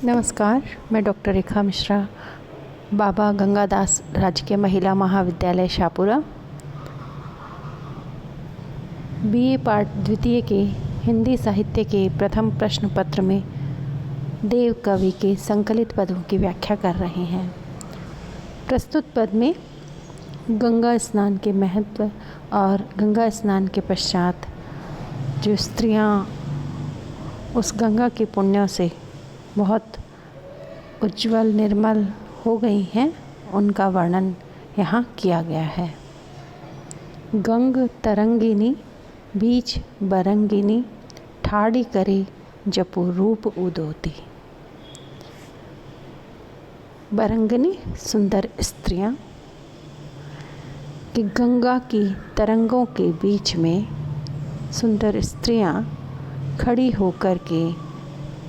नमस्कार, मैं डॉक्टर रेखा मिश्रा, बाबा गंगादास राजकीय महिला महाविद्यालय शाहपुरा, बीए पार्ट द्वितीय के हिंदी साहित्य के प्रथम प्रश्न पत्र में देव कवि के संकलित पदों की व्याख्या कर रहे हैं। प्रस्तुत पद में गंगा स्नान के महत्व और गंगा स्नान के पश्चात जो स्त्रियां उस गंगा के पुण्यों से बहुत उज्जवल निर्मल हो गई हैं, उनका वर्णन यहाँ किया गया है। गंग तरंगिनी बीच बरंगिनी ठाड़ी करे जपो रूप उदोती। बरंगिनी सुंदर स्त्रियाँ कि गंगा की तरंगों के बीच में सुंदर स्त्रियाँ खड़ी होकर के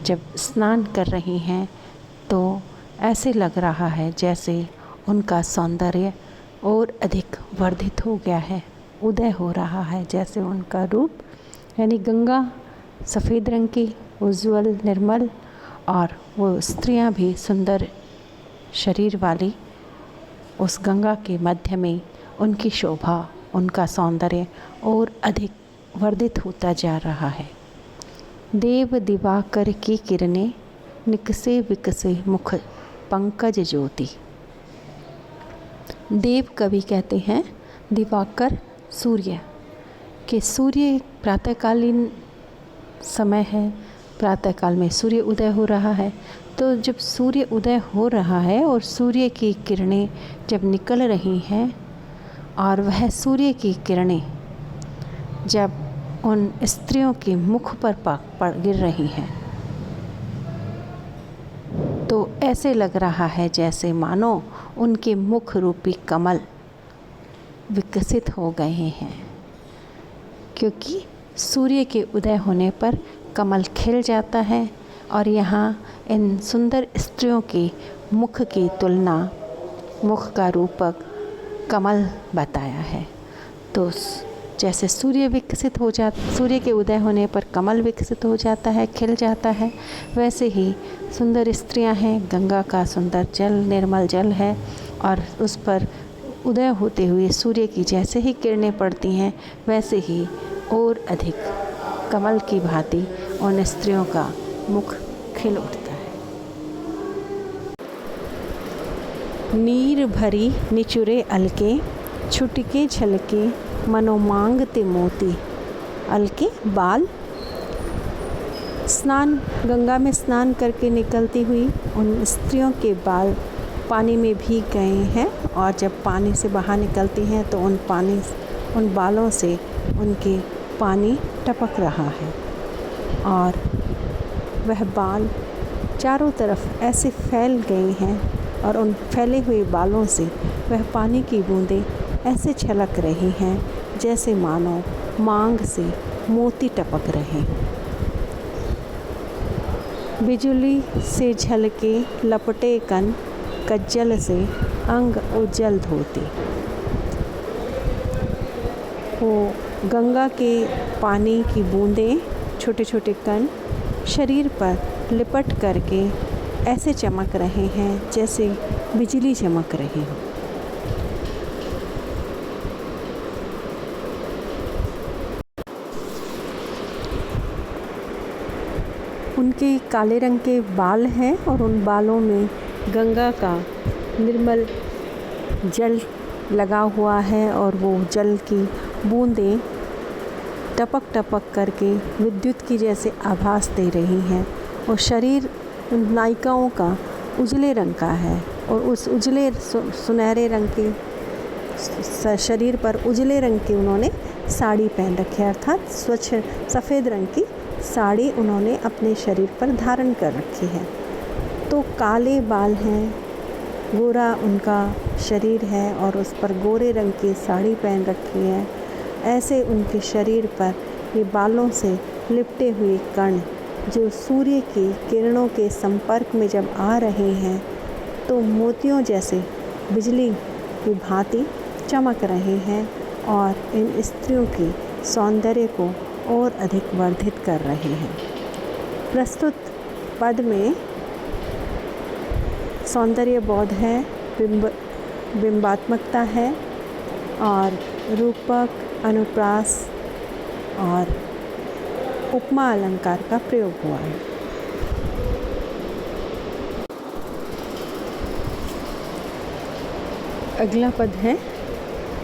जब स्नान कर रही हैं तो ऐसे लग रहा है जैसे उनका सौंदर्य और अधिक वर्धित हो गया है, उदय हो रहा है। जैसे उनका रूप यानी गंगा सफ़ेद रंग की उज्ज्वल निर्मल और वो स्त्रियां भी सुंदर शरीर वाली, उस गंगा के मध्य में उनकी शोभा, उनका सौंदर्य और अधिक वर्धित होता जा रहा है। देव दिवाकर की किरणें निकसे विकसे मुख पंकज ज्योति। देव कवि कहते हैं दिवाकर सूर्य कि सूर्य प्रातःकालीन समय है, प्रातःकाल में सूर्य उदय हो रहा है। तो जब सूर्य उदय हो रहा है और सूर्य की किरणें जब निकल रही हैं और वह सूर्य की किरणें जब उन स्त्रियों के मुख पर गिर रही हैं तो ऐसे लग रहा है जैसे मानो उनके मुख रूपी कमल विकसित हो गए हैं, क्योंकि सूर्य के उदय होने पर कमल खिल जाता है। और यहाँ इन सुंदर स्त्रियों के मुख की तुलना मुख का रूपक कमल बताया है। तो जैसे सूर्य के उदय होने पर कमल विकसित हो जाता है, खिल जाता है, वैसे ही सुंदर स्त्रियां हैं। गंगा का सुंदर जल निर्मल जल है और उस पर उदय होते हुए सूर्य की जैसे ही किरणें पड़ती हैं वैसे ही और अधिक कमल की भांति उन स्त्रियों का मुख खिल उठता है। नीर भरी निचुरे अलके छुटके छलके मनोमांगते मोती। अलके बाल, गंगा में स्नान करके निकलती हुई उन स्त्रियों के बाल पानी में भीग गए हैं और जब पानी से बाहर निकलती हैं तो उन बालों से उनके पानी टपक रहा है और वह बाल चारों तरफ ऐसे फैल गए हैं और उन फैले हुए बालों से वह पानी की बूंदें ऐसे छलक रही हैं जैसे मानो मांग से मोती टपक रहे। बिजली से झलके लपटे कन कज्जल से अंग उज्जल धोती। वो गंगा के पानी की बूंदें छोटे छोटे कण शरीर पर लिपट करके ऐसे चमक रहे हैं जैसे बिजली चमक रही हो। उनके काले रंग के बाल हैं और उन बालों में गंगा का निर्मल जल लगा हुआ है और वो जल की बूंदें टपक टपक करके विद्युत की जैसे आभास दे रही हैं। और शरीर उन नायिकाओं का उजले रंग का है और उस उजले सुनहरे रंग के शरीर पर उजले रंग की उन्होंने साड़ी पहन रखी है, अर्थात स्वच्छ सफ़ेद रंग की साड़ी उन्होंने अपने शरीर पर धारण कर रखी है। तो काले बाल हैं, गोरा उनका शरीर है और उस पर गोरे रंग की साड़ी पहन रखी है। ऐसे उनके शरीर पर ये बालों से लिपटे हुए कण जो सूर्य की किरणों के संपर्क में जब आ रहे हैं तो मोतियों जैसे बिजली की भांति चमक रहे हैं और इन स्त्रियों की सौंदर्य को और अधिक वर्धित कर रहे हैं। प्रस्तुत पद में सौंदर्य बोध है, बिंबात्मकता है और रूपक, अनुप्रास और उपमा अलंकार का प्रयोग हुआ है। अगला पद है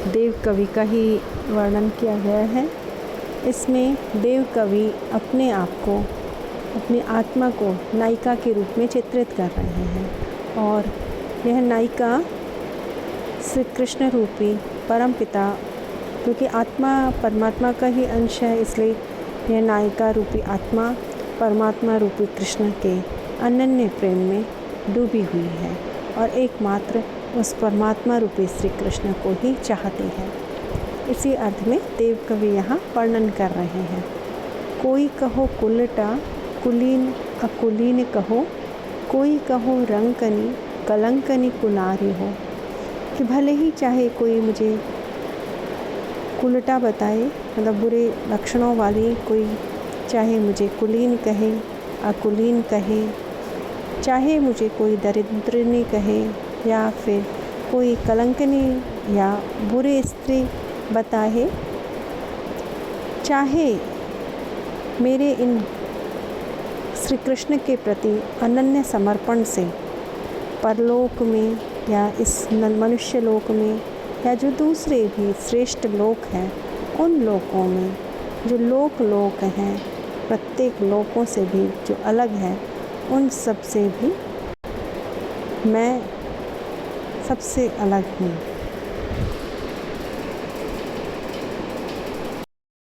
देव कवि का ही वर्णन किया गया है। इसमें देव कवि अपने आप को, अपनी आत्मा को नायिका के रूप में चित्रित कर रहे हैं और यह नायिका श्री कृष्ण रूपी परमपिता, क्योंकि आत्मा परमात्मा का ही अंश है, इसलिए यह नायिका रूपी आत्मा परमात्मा रूपी कृष्ण के अनन्य प्रेम में डूबी हुई है और एकमात्र उस परमात्मा रूपी श्री कृष्ण को ही चाहती है। इसी अर्थ में देव कवि यहाँ वर्णन कर रहे हैं। कोई कहो कुलटा, कुलीन अकुलीन कहो, कोई कहो रंकनी कलंकनी कुनारी हो। कि भले ही चाहे कोई मुझे कुलटा बताए, मतलब बुरे लक्षणों वाली, कोई चाहे मुझे कुलीन कहे, अकुलीन कहे, चाहे मुझे कोई दरिद्रनी कहे या फिर कोई कलंकनी या बुरी स्त्री बताए, चाहे मेरे इन श्री कृष्ण के प्रति अनन्य समर्पण से परलोक में या इस मनुष्य लोक में या जो दूसरे भी श्रेष्ठ लोक हैं, उन लोकों में जो लोक हैं, प्रत्येक लोकों से भी जो अलग है, उन सब से भी मैं सबसे अलग हूँ।